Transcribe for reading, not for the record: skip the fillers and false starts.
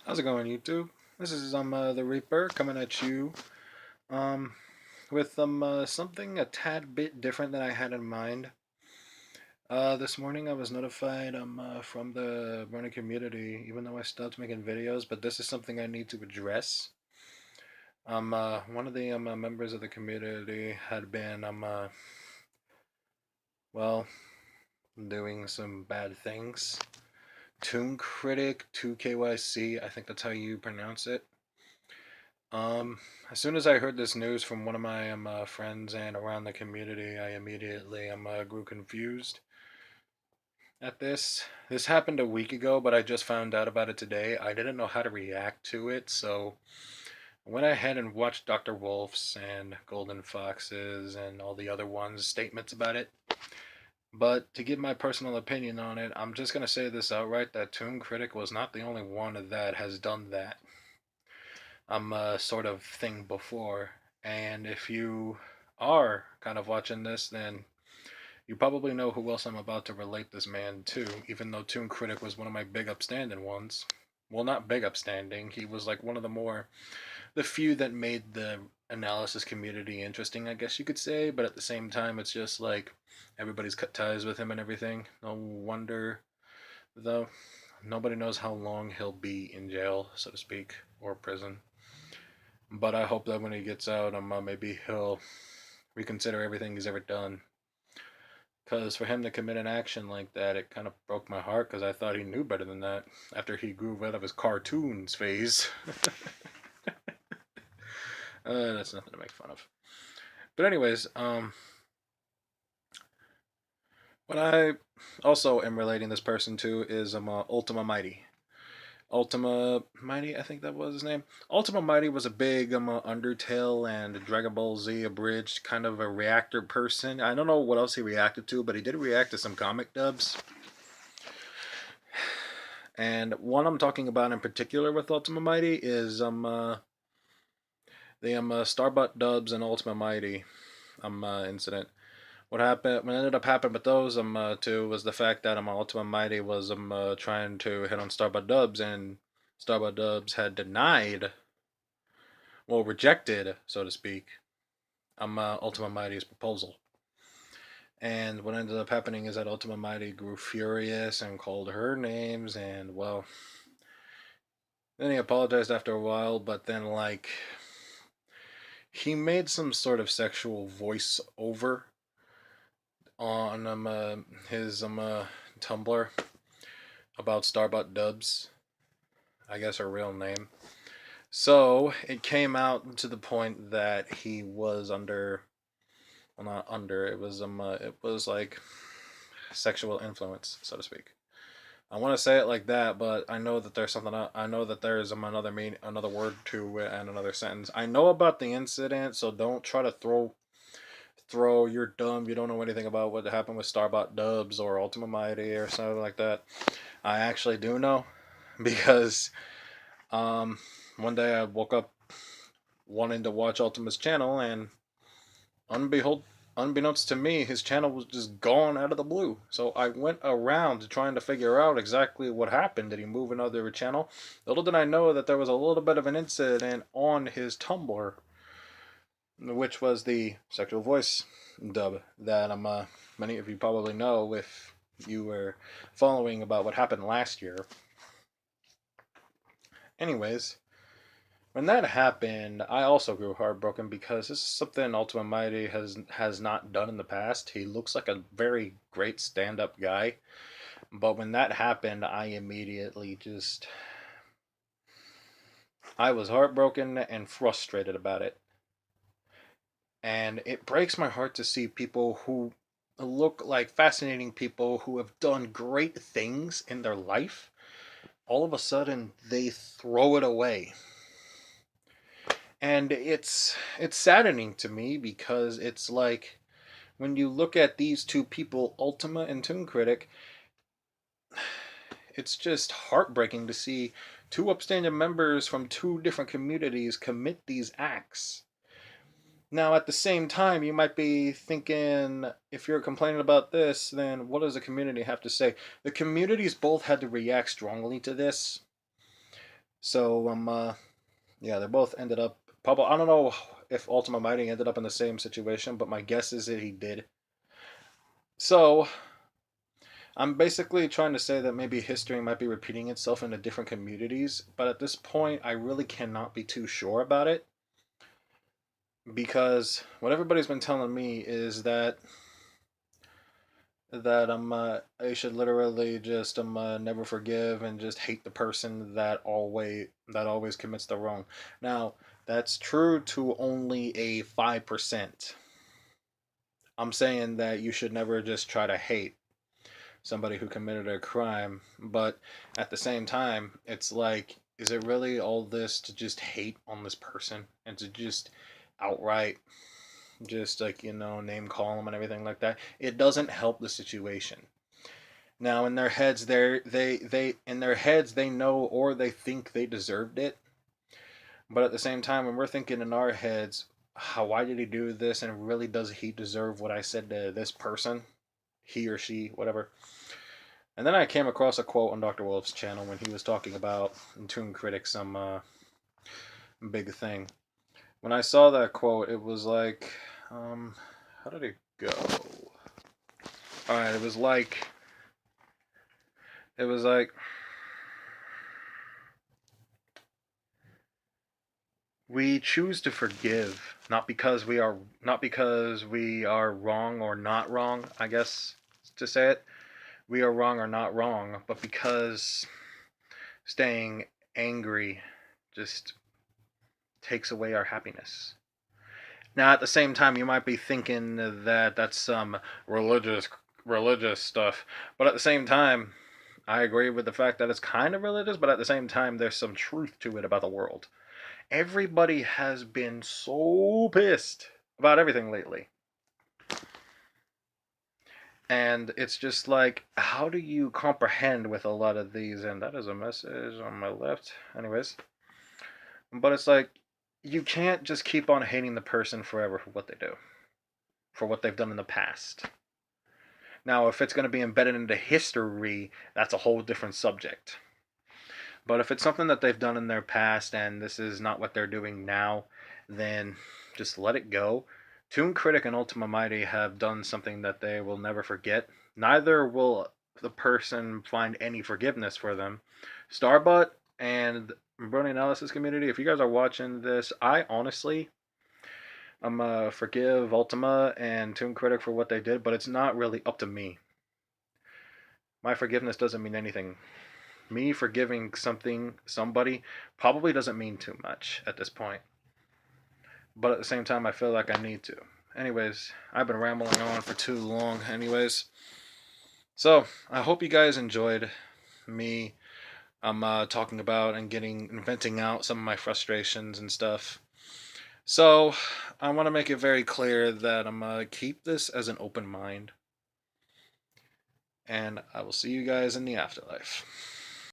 How's it going, YouTube? This is the Reaper coming at you um with something a tad bit different than I had in mind. This morning I was notified from the running community, even though I stopped making videos, but this is something I need to address. One of the members of the community had been well doing some bad things. Toonkrytic2kyc, I think that's how you pronounce it. As soon as I heard this news from one of my friends and around the community, I immediately grew confused at this. This happened a week ago, but I just found out about it today. I didn't know how to react to it, so I went ahead and watched Dr. Wolf's and Golden Fox's and all the other ones' statements about it. But to give my personal opinion on it, I'm just going to say this outright that Tomb Critic was not the only one that has done that sort of thing before. And if you are kind of watching this, then you probably know who else I'm about to relate this man to, even though Toon Critic was one of my big upstanding ones. Well, not big upstanding. He was like one of the few that made the analysis community interesting, I guess you could say. But at the same time, it's just like everybody's cut ties with him and everything. No wonder, though. Nobody knows how long he'll be in jail, so to speak, or prison. But I hope that when he gets out, maybe he'll reconsider everything he's ever done. Because for him to commit an action like that, it kind of broke my heart because I thought he knew better than that after he grew out of his cartoons phase. That's nothing to make fun of. But anyways, what I also am relating this person to is Ultima Mighty. Ultima Mighty, I think that was his name. Ultima Mighty was a big Undertale and Dragon Ball Z abridged kind of a reactor person. I don't know what else he reacted to, but he did react to some comic dubs. And one I'm talking about in particular with Ultima Mighty is the Starbutt dubs and Ultima Mighty incident. What ended up happening with those two was the fact that Ultima Mighty was trying to hit on Starbutt Dubs, and Starbutt Dubs had denied, well, rejected, so to speak, Ultima Mighty's proposal. And what ended up happening is that Ultima Mighty grew furious and called her names, and well, then he apologized after a while, but then like he made some sort of sexual voice over on his Tumblr about Starbutt Dubs, I guess her real name. So it came out to the point that he was under, well, not under. It was like sexual influence, so to speak. I want to say it like that, but I know that there's something. I know that there's another word to it and another sentence. I know about the incident, so don't try to throw you're dumb. You don't know anything about what happened with Starbutt Dubs or Ultima Mighty or something like that. I actually do know because one day I woke up wanting to watch Ultima's channel, and unbeknownst to me, his channel was just gone out of the blue. So I went around trying to figure out exactly what happened. Did he move another channel? Little did I know that there was a little bit of an incident on his Tumblr, which was the sexual voice dub that many of you probably know if you were following about what happened last year. Anyways, when that happened, I also grew heartbroken because this is something Ultima Mighty has not done in the past. He looks like a very great stand-up guy, but when that happened, I was heartbroken and frustrated about it. And it breaks my heart to see people who look like fascinating people who have done great things in their life, all of a sudden they throw it away. And it's saddening to me because it's like when you look at these two people, Ultima and Toonkrytic, it's just heartbreaking to see two upstanding members from two different communities commit these acts. Now, at the same time, you might be thinking, if you're complaining about this, then what does the community have to say? The communities both had to react strongly to this. So yeah, they both ended up. Probably, I don't know if Ultima Mighty ended up in the same situation, but my guess is that he did. So I'm basically trying to say that maybe history might be repeating itself into different communities, but at this point, I really cannot be too sure about it because what everybody's been telling me is that I should literally just never forgive and just hate the person that always commits the wrong. Now, that's true to only a 5%. I'm saying that you should never just try to hate somebody who committed a crime, but at the same time, it's like, is it really all this to just hate on this person and to just outright just like, name call them and everything like that? It doesn't help the situation. Now in their heads they in their heads they know or they think they deserved it. But at the same time, when we're thinking in our heads, why did he do this, and really does he deserve what I said to this person? He or she, whatever. And then I came across a quote on Dr. Wolf's channel when he was talking about in Toonkrytic some big thing. When I saw that quote, it was like, how did it go? All right, it was like we choose to forgive not because we are wrong or not wrong, I guess to say it. We are wrong or not wrong, but because staying angry just takes away our happiness. Now, at the same time, you might be thinking that that's some religious stuff, but at the same time, I agree with the fact that it's kind of religious, but at the same time, there's some truth to it about the world. Everybody has been so pissed about everything lately. And it's just like, how do you comprehend with a lot of these? And that is a message on my left. Anyways, but it's like, you can't just keep on hating the person forever for what they do, for what they've done in the past. Now, if it's going to be embedded into history, that's a whole different subject. But if it's something that they've done in their past and this is not what they're doing now, then just let it go. Toonkrytic and Ultima Mighty have done something that they will never forget. Neither will the person find any forgiveness for them. Starbutt and Brony Analysis community, if you guys are watching this, I honestly forgive Ultima and Toonkrytic for what they did, but it's not really up to me. My forgiveness doesn't mean anything. Me forgiving somebody, probably doesn't mean too much at this point. But at the same time, I feel like I need to. Anyways, I've been rambling on for too long. Anyways, so I hope you guys enjoyed me. I'm talking about and venting out some of my frustrations and stuff. So I want to make it very clear that I'm gonna keep this as an open mind, and I will see you guys in the afterlife.